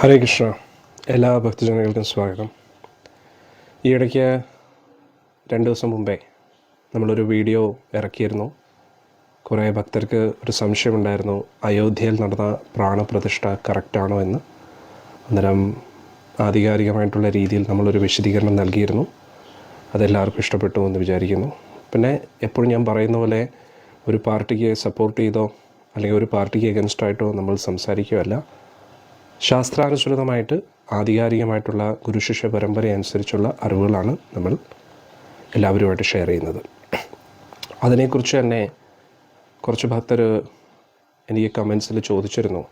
ഹരേ കൃഷ്ണ. എല്ലാ ഭക്തജനങ്ങൾക്കും സ്വാഗതം. ഈയിടയ്ക്ക് 2 ദിവസം മുമ്പേ നമ്മളൊരു വീഡിയോ ഇറക്കിയിരുന്നു. കുറേ ഭക്തർക്ക് ഒരു സംശയമുണ്ടായിരുന്നു, അയോധ്യയിൽ നടന്ന പ്രാണപ്രതിഷ്ഠ കറക്റ്റാണോ എന്ന്. അന്നേരം ആധികാരികമായിട്ടുള്ള രീതിയിൽ നമ്മളൊരു വിശദീകരണം നൽകിയിരുന്നു. അതെല്ലാവർക്കും ഇഷ്ടപ്പെട്ടു എന്ന് വിചാരിക്കുന്നു. പിന്നെ എപ്പോഴും ഞാൻ പറയുന്ന പോലെ ഒരു പാർട്ടിക്ക് സപ്പോർട്ട് ചെയ്തോ അല്ലെങ്കിൽ ഒരു പാർട്ടിക്ക് എഗൻസ്റ്റായിട്ടോ നമ്മൾ സംസാരിക്കുകയല്ല. ശാസ്ത്രാനുസൃതമായിട്ട് ആധികാരികമായിട്ടുള്ള ഗുരുശിഷ്യ പരമ്പര അനുസരിച്ചുള്ള അറിവുകളാണ് നമ്മൾ എല്ലാവരുമായിട്ട് ഷെയർ ചെയ്യുന്നത്. അതിനെക്കുറിച്ച് തന്നെ കുറച്ച് ഭക്തർ എനിക്ക് കമൻസിൽ ചോദിച്ചിരുന്നു.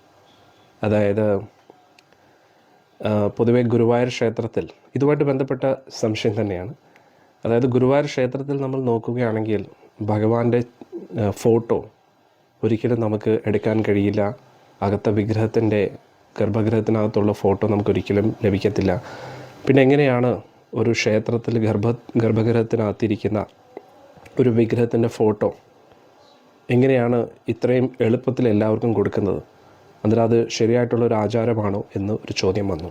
അതായത് പൊതുവെ ഗുരുവായൂർ ക്ഷേത്രത്തിൽ ഇതുമായിട്ട് ബന്ധപ്പെട്ട സംശയം തന്നെയാണ്. അതായത് ഗുരുവായൂർ ക്ഷേത്രത്തിൽ നമ്മൾ നോക്കുകയാണെങ്കിൽ ഭഗവാന്റെ ഫോട്ടോ ഒരിക്കലും നമുക്ക് എടുക്കാൻ കഴിയില്ല. അകത്ത വിഗ്രഹത്തിൻ്റെ ഗർഭഗൃഹത്തിനകത്തുള്ള ഫോട്ടോ നമുക്കൊരിക്കലും ലഭിക്കത്തില്ല. പിന്നെ എങ്ങനെയാണ് ഒരു ക്ഷേത്രത്തിൽ ഗർഭഗൃഹത്തിനകത്തിരിക്കുന്ന ഒരു വിഗ്രഹത്തിൻ്റെ ഫോട്ടോ എങ്ങനെയാണ് ഇത്രയും എളുപ്പത്തിൽ എല്ലാവർക്കും കൊടുക്കുന്നത്? അന്നേരം അത് ശരിയായിട്ടുള്ളൊരു ആചാരമാണോ എന്ന് ഒരു ചോദ്യം വന്നു.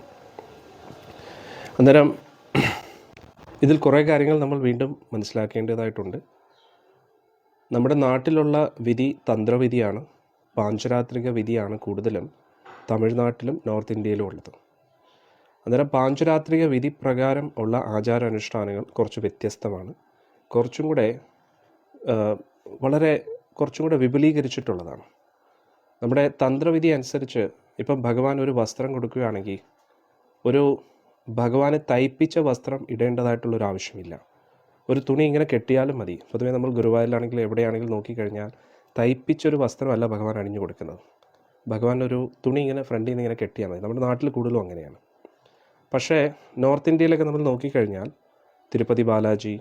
അന്നേരം ഇതിൽ കുറേ കാര്യങ്ങൾ നമ്മൾ വീണ്ടും മനസ്സിലാക്കേണ്ടതായിട്ടുണ്ട്. നമ്മുടെ നാട്ടിലുള്ള വിധി തന്ത്രവിധിയാണ്, പാഞ്ചരാത്രിക വിധിയാണ് കൂടുതലും തമിഴ്നാട്ടിലും നോർത്ത് ഇന്ത്യയിലും ഉള്ളത്. അന്നേരം പാഞ്ചരാത്രിക വിധി പ്രകാരം ഉള്ള ആചാരാനുഷ്ഠാനങ്ങൾ കുറച്ച് വ്യത്യസ്തമാണ്, കുറച്ചും കൂടെ വിപുലീകരിച്ചിട്ടുള്ളതാണ്. നമ്മുടെ തന്ത്രവിധി അനുസരിച്ച് ഇപ്പം ഭഗവാൻ ഒരു വസ്ത്രം കൊടുക്കുകയാണെങ്കിൽ ഒരു ഭഗവാനെ തയ്പ്പിച്ച വസ്ത്രം ഇടേണ്ടതായിട്ടുള്ളൊരു ആവശ്യമില്ല. ഒരു തുണി ഇങ്ങനെ കെട്ടിയാലും മതി. പൊതുവേ നമ്മൾ ഗുരുവായൂരിലാണെങ്കിലും എവിടെയാണെങ്കിലും നോക്കിക്കഴിഞ്ഞാൽ തയ്പ്പിച്ചൊരു വസ്ത്രമല്ല ഭഗവാൻ അണിഞ്ഞു കൊടുക്കുന്നത്. ഭഗവാൻ ഒരു തുണി ഇങ്ങനെ ഫ്രണ്ടിൽ നിന്ന് ഇങ്ങനെ കെട്ടിയാൽ മതി. നമ്മുടെ നാട്ടിൽ കൂടുതലും അങ്ങനെയാണ്. പക്ഷേ നോർത്ത് ഇന്ത്യയിലൊക്കെ നമ്മൾ നോക്കിക്കഴിഞ്ഞാൽ തിരുപ്പതി ബാലാജി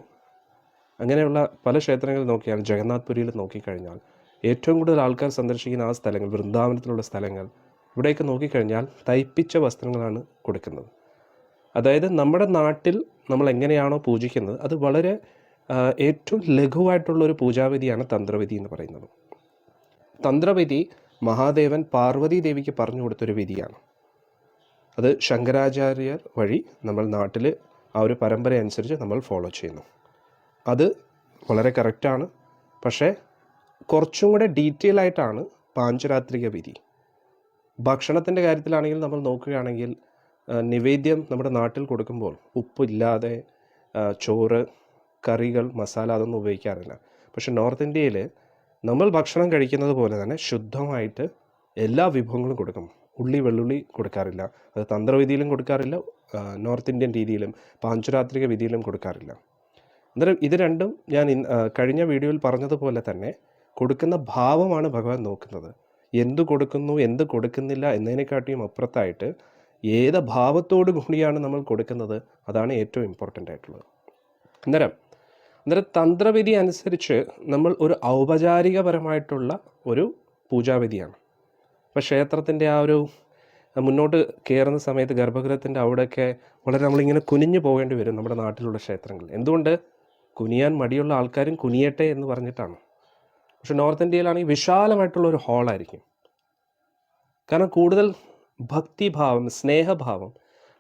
അങ്ങനെയുള്ള പല ക്ഷേത്രങ്ങളിൽ നോക്കിയാൽ, ജഗന്നാഥ് പുരിയിൽ നോക്കിക്കഴിഞ്ഞാൽ ഏറ്റവും കൂടുതൽ ആൾക്കാർ സന്ദർശിക്കുന്ന ആ സ്ഥലങ്ങൾ, വൃന്ദാവനത്തിലുള്ള സ്ഥലങ്ങൾ, ഇവിടെയൊക്കെ നോക്കിക്കഴിഞ്ഞാൽ തയ്പ്പിച്ച വസ്ത്രങ്ങളാണ് കൊടുക്കുന്നത്. അതായത് നമ്മുടെ നാട്ടിൽ നമ്മൾ എങ്ങനെയാണോ പൂജിക്കുന്നത് അത് വളരെ ഏറ്റവും ലഘുവായിട്ടുള്ളൊരു പൂജാവിധിയാണ് തന്ത്രവിധി എന്ന് പറയുന്നത്. തന്ത്രവിധി മഹാദേവൻ പാർവതി ദേവിക്ക് പറഞ്ഞു കൊടുത്തൊരു വിധിയാണ്. അത് ശങ്കരാചാര്യർ വഴി നമ്മൾ നാട്ടിൽ ആ ഒരു പരമ്പര അനുസരിച്ച് നമ്മൾ ഫോളോ ചെയ്യുന്നു. അത് വളരെ കറക്റ്റാണ്. പക്ഷേ കുറച്ചും കൂടെ ഡീറ്റെയിൽ ആയിട്ടാണ് പാഞ്ചരാത്രിക വിധി. ഭക്ഷണത്തിൻ്റെ കാര്യത്തിലാണെങ്കിൽ നമ്മൾ നോക്കുകയാണെങ്കിൽ നിവേദ്യം നമ്മുടെ നാട്ടിൽ കൊടുക്കുമ്പോൾ ഉപ്പില്ലാതെ ചോറ്, കറികൾ, മസാല അതൊന്നും ഉപയോഗിക്കാറില്ല. പക്ഷേ നോർത്ത് ഇന്ത്യയിൽ നമ്മൾ ഭക്ഷണം കഴിക്കുന്നത് പോലെ തന്നെ ശുദ്ധമായിട്ട് എല്ലാ വിഭവങ്ങളും കൊടുക്കും. ഉള്ളി, വെള്ളുള്ളി കൊടുക്കാറില്ല. അത് തന്ത്രവിധിയിലും കൊടുക്കാറില്ല, നോർത്ത് ഇന്ത്യൻ രീതിയിലും പാഞ്ചരാത്രിക വിധിയിലും കൊടുക്കാറില്ല. അന്നേരം ഇത് രണ്ടും ഞാൻ കഴിഞ്ഞ വീഡിയോയിൽ പറഞ്ഞതുപോലെ തന്നെ കൊടുക്കുന്ന ഭാവമാണ് ഭഗവാൻ നോക്കുന്നത്. എന്തു കൊടുക്കുന്നു, എന്ത് കൊടുക്കുന്നില്ല എന്നതിനെക്കാട്ടിയും അപ്പുറത്തായിട്ട് ഏത് ഭാവത്തോടു കൂടിയാണ് നമ്മൾ കൊടുക്കുന്നത്, അതാണ് ഏറ്റവും ഇമ്പോർട്ടൻ്റ് ആയിട്ടുള്ളത്. അന്നേരം തന്ത്രവിധി അനുസരിച്ച് നമ്മൾ ഒരു ഔപചാരികപരമായിട്ടുള്ള ഒരു പൂജാവിധിയാണ്. ഇപ്പോൾ ക്ഷേത്രത്തിൻ്റെ ആ ഒരു മുന്നോട്ട് കയറുന്ന സമയത്ത് ഗർഭഗൃഹത്തിൻ്റെ അവിടെയൊക്കെ വളരെ നമ്മളിങ്ങനെ കുനിഞ്ഞു പോകേണ്ടി വരും നമ്മുടെ നാട്ടിലുള്ള ക്ഷേത്രങ്ങളിൽ. എന്തുകൊണ്ട്? കുനിയാൻ മടിയുള്ള ആൾക്കാരും കുനിയട്ടെ എന്ന് പറഞ്ഞിട്ടാണ്. പക്ഷെ നോർത്ത് ഇന്ത്യയിലാണെങ്കിൽ വിശാലമായിട്ടുള്ള ഒരു ഹാളായിരിക്കും. കാരണം കൂടുതൽ ഭക്തിഭാവം, സ്നേഹഭാവം.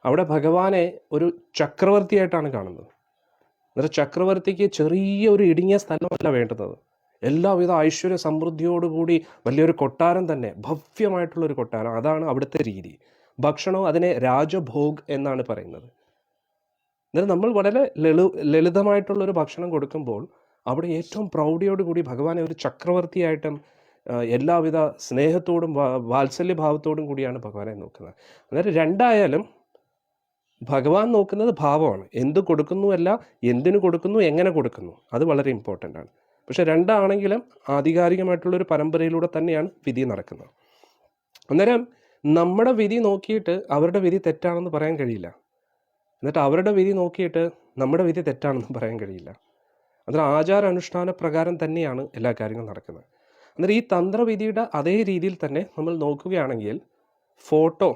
അവിടെ ഭഗവാനെ ഒരു ചക്രവർത്തിയായിട്ടാണ് കാണുന്നത്. അന്നേരം ചക്രവർത്തിക്ക് ചെറിയ ഒരു ഇടുങ്ങിയ സ്ഥലമല്ല വേണ്ടുന്നത്. എല്ലാവിധ ഐശ്വര്യ സമൃദ്ധിയോടുകൂടി വലിയൊരു കൊട്ടാരം തന്നെ, ഭവ്യമായിട്ടുള്ളൊരു കൊട്ടാരം. അതാണ് അവിടുത്തെ രീതി. ഭക്ഷണവും അതിനെ രാജഭോഗ് എന്നാണ് പറയുന്നത്. അന്നേരം നമ്മൾ വളരെ ലളിതമായിട്ടുള്ളൊരു ഭക്ഷണം കൊടുക്കുമ്പോൾ അവിടെ ഏറ്റവും പ്രൗഢിയോടുകൂടി ഭഗവാനെ ഒരു ചക്രവർത്തിയായിട്ടും എല്ലാവിധ സ്നേഹത്തോടും വാത്സല്യഭാവത്തോടും കൂടിയാണ് ഭഗവാനെ നോക്കുന്നത്. അന്നേരം രണ്ടായാലും ഭഗവാൻ നോക്കുന്നത് ഭാവമാണ്. എന്ത് കൊടുക്കുന്നു അല്ല, എന്തിനു കൊടുക്കുന്നു, എങ്ങനെ കൊടുക്കുന്നു, അത് വളരെ ഇമ്പോർട്ടൻ്റ് ആണ്. പക്ഷെ രണ്ടാണെങ്കിലും ആധികാരികമായിട്ടുള്ളൊരു പരമ്പരയിലൂടെ തന്നെയാണ് വിധി നടക്കുന്നത്. അന്നേരം നമ്മുടെ വിധി നോക്കിയിട്ട് അവരുടെ വിധി തെറ്റാണെന്ന് പറയാൻ കഴിയില്ല. എന്നിട്ട് അവരുടെ വിധി നോക്കിയിട്ട് നമ്മുടെ വിധി തെറ്റാണെന്ന് പറയാൻ കഴിയില്ല. അന്നേരം ആചാരാനുഷ്ഠാന പ്രകാരം തന്നെയാണ് എല്ലാ കാര്യങ്ങളും നടക്കുന്നത്. അന്നേരം ഈ തന്ത്രവിധിയുടെ അതേ രീതിയിൽ തന്നെ നമ്മൾ നോക്കുകയാണെങ്കിൽ ഫോട്ടോ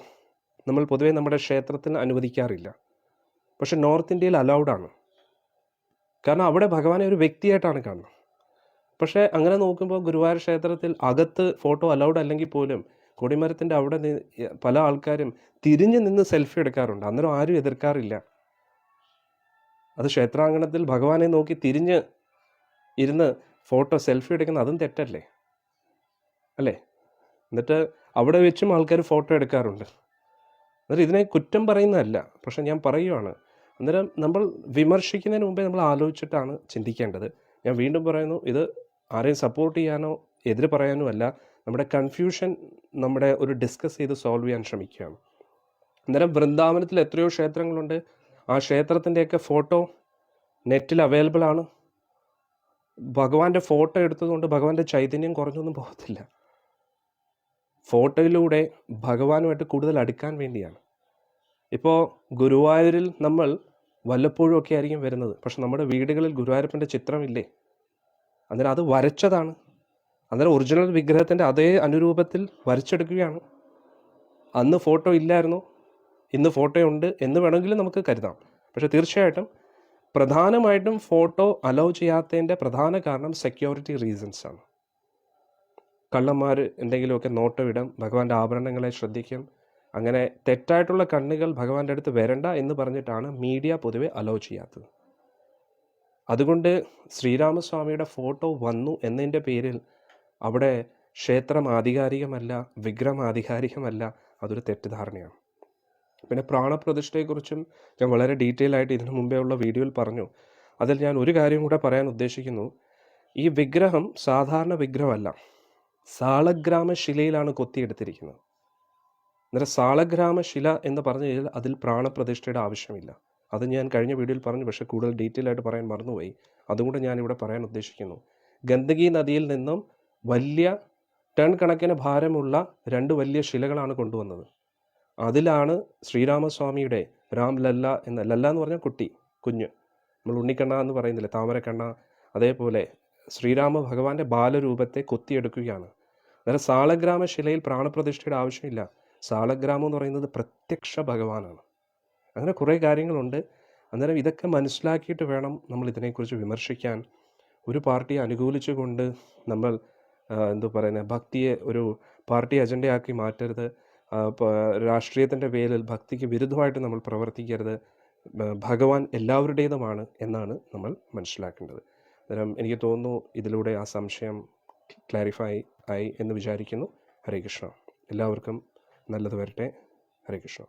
നമ്മൾ പൊതുവേ നമ്മുടെ ക്ഷേത്രത്തിന് അനുവദിക്കാറില്ല. പക്ഷെ നോർത്ത് ഇന്ത്യയിൽ അലൗഡാണ്. കാരണം അവിടെ ഭഗവാനെ ഒരു വ്യക്തിയായിട്ടാണ് കാണുന്നത്. പക്ഷേ അങ്ങനെ നോക്കുമ്പോൾ ഗുരുവായൂർ ക്ഷേത്രത്തിൽ അകത്ത് ഫോട്ടോ അലൗഡ് അല്ലെങ്കിൽ പോലും കൊടിമരത്തിൻ്റെ അവിടെ പല ആൾക്കാരും തിരിഞ്ഞു നിന്ന് സെൽഫി എടുക്കാറുണ്ട്. അന്നേരം ആരും എതിർക്കാറില്ല. അത് ക്ഷേത്രാങ്കണത്തിൽ ഭഗവാനെ നോക്കി തിരിഞ്ഞ് ഇരുന്ന് ഫോട്ടോ സെൽഫി എടുക്കുന്ന അതും തെറ്റല്ലേ? അല്ലേ? എന്നിട്ട് അവിടെ വെച്ചും ആൾക്കാർ ഫോട്ടോ എടുക്കാറുണ്ട്. അന്നേരം ഇതിനെ കുറ്റം പറയുന്നതല്ല, പക്ഷെ ഞാൻ പറയുവാണ്. അന്നേരം നമ്മൾ വിമർശിക്കുന്നതിന് മുമ്പേ നമ്മൾ ആലോചിച്ചിട്ടാണ് ചിന്തിക്കേണ്ടത്. ഞാൻ വീണ്ടും പറയുന്നു, ഇത് ആരെയും സപ്പോർട്ട് ചെയ്യാനോ എതിര് പറയാനോ അല്ല. നമ്മുടെ കൺഫ്യൂഷൻ നമ്മുടെ ഒരു ഡിസ്കസ് ചെയ്ത് സോൾവ് ചെയ്യാൻ ശ്രമിക്കുകയാണ്. അന്നേരം വൃന്ദാവനത്തിൽ എത്രയോ ക്ഷേത്രങ്ങളുണ്ട്. ആ ക്ഷേത്രത്തിൻ്റെയൊക്കെ ഫോട്ടോ നെറ്റിൽ അവൈലബിൾ ആണ്. ഭഗവാന്റെ ഫോട്ടോ എടുത്തതുകൊണ്ട് ഭഗവാന്റെ ചൈതന്യം കുറഞ്ഞൊന്നും പോകത്തില്ല. ഫോട്ടോയിലൂടെ ഭഗവാനുമായിട്ട് കൂടുതൽ അടുക്കാൻ വേണ്ടിയാണ്. ഇപ്പോൾ ഗുരുവായൂരിൽ നമ്മൾ വല്ലപ്പോഴും ഒക്കെ ആയിരിക്കും വരുന്നത്, പക്ഷെ നമ്മുടെ വീടുകളിൽ ഗുരുവായൂരപ്പൻ്റെ ചിത്രമില്ലേ? അന്നേരം അത് വരച്ചതാണ്. അന്നേരം ഒറിജിനൽ വിഗ്രഹത്തിൻ്റെ അതേ അനുരൂപത്തിൽ വരച്ചെടുക്കുകയാണ്. അന്ന് ഫോട്ടോ ഇല്ലായിരുന്നു, ഇന്ന് ഫോട്ടോ ഉണ്ട് എന്ന് വേണമെങ്കിലും നമുക്ക് കരുതാം. പക്ഷെ തീർച്ചയായിട്ടും പ്രധാനമായിട്ടും ഫോട്ടോ അലോ ചെയ്യാത്തതിൻ്റെ പ്രധാന കാരണം സെക്യൂരിറ്റി റീസൺസ് ആണ്. കള്ളന്മാർ എന്തെങ്കിലുമൊക്കെ നോട്ടമിടും, ഭഗവാന്റെ ആഭരണങ്ങളെ ശ്രദ്ധിക്കും. അങ്ങനെ തെറ്റായിട്ടുള്ള കണ്ണുകൾ ഭഗവാന്റെ അടുത്ത് വരണ്ട എന്ന് പറഞ്ഞിട്ടാണ് മീഡിയ പൊതുവെ അലോ ചെയ്യാത്തത്. അതുകൊണ്ട് ശ്രീരാമസ്വാമിയുടെ ഫോട്ടോ വന്നു എന്നതിൻ്റെ പേരിൽ അവിടെ ക്ഷേത്രം ആധികാരികമല്ല, വിഗ്രഹം ആധികാരികമല്ല, അതൊരു തെറ്റിദ്ധാരണയാണ്. പിന്നെ പ്രാണപ്രതിഷ്ഠയെക്കുറിച്ചും ഞാൻ വളരെ ഡീറ്റെയിൽ ആയിട്ട് ഇതിനു മുമ്പേ ഉള്ള വീഡിയോയിൽ പറഞ്ഞു. അതിൽ ഞാൻ ഒരു കാര്യം കൂടെ പറയാൻ ഉദ്ദേശിക്കുന്നു. ഈ വിഗ്രഹം സാധാരണ വിഗ്രഹമല്ല, സാളഗ്രാമ ശിലയിലാണ് കൊത്തിയെടുത്തിരിക്കുന്നത്. അന്നേരം സാളഗ്രാമ ശില എന്ന് പറഞ്ഞു കഴിഞ്ഞാൽ അതിൽ പ്രാണപ്രതിഷ്ഠയുടെ ആവശ്യമില്ല. അത് ഞാൻ കഴിഞ്ഞ വീഡിയോയിൽ പറഞ്ഞു, പക്ഷേ കൂടുതൽ ഡീറ്റെയിൽ ആയിട്ട് പറയാൻ മറന്നുപോയി. അതുകൊണ്ട് ഞാനിവിടെ പറയാൻ ഉദ്ദേശിക്കുന്നു. ഗണ്ഡകി നദിയിൽ നിന്നും വലിയ ടൺ കണക്കിന് ഭാരമുള്ള 2 വലിയ ശിലകളാണ് കൊണ്ടുവന്നത്. അതിലാണ് ശ്രീരാമസ്വാമിയുടെ രാം ലല്ല ലല്ല എന്ന് പറഞ്ഞാൽ കുഞ്ഞ്, നമ്മൾ ഉണ്ണിക്കണ്ണ എന്ന് പറയുന്നില്ല, താമരക്കണ്ണ, അതേപോലെ ശ്രീരാമ ഭഗവാന്റെ ബാലരൂപത്തെ കൊത്തിയെടുക്കുകയാണ്. അന്നേരം സാളഗ്രാമ ശിലയിൽ പ്രാണപ്രതിഷ്ഠയുടെ ആവശ്യമില്ല. സാളഗ്രാമം എന്ന് പറയുന്നത് പ്രത്യക്ഷ ഭഗവാനാണ്. അങ്ങനെ കുറേ കാര്യങ്ങളുണ്ട്. അന്നേരം ഇതൊക്കെ മനസ്സിലാക്കിയിട്ട് വേണം നമ്മൾ ഇതിനെക്കുറിച്ച് വിമർശിക്കാൻ. ഒരു പാർട്ടിയെ അനുകൂലിച്ചുകൊണ്ട് നമ്മൾ ഭക്തിയെ ഒരു പാർട്ടി അജണ്ടയാക്കി മാറ്റരുത്. രാഷ്ട്രീയത്തിൻ്റെ പേരിൽ ഭക്തിക്ക് വിരുദ്ധമായിട്ട് നമ്മൾ പ്രവർത്തിക്കരുത്. ഭഗവാൻ എല്ലാവരുടേതുമാണ് എന്നാണ് നമ്മൾ മനസ്സിലാക്കേണ്ടത്. അന്നേരം എനിക്ക് തോന്നുന്നു ഇതിലൂടെ ആ സംശയം ക്ലാരിഫൈ ആയി എന്ന് വിചാരിക്കുന്നു. ഹരേ കൃഷ്ണ. എല്ലാവർക്കും നല്ലത് വരട്ടെ. ഹരേ കൃഷ്ണ.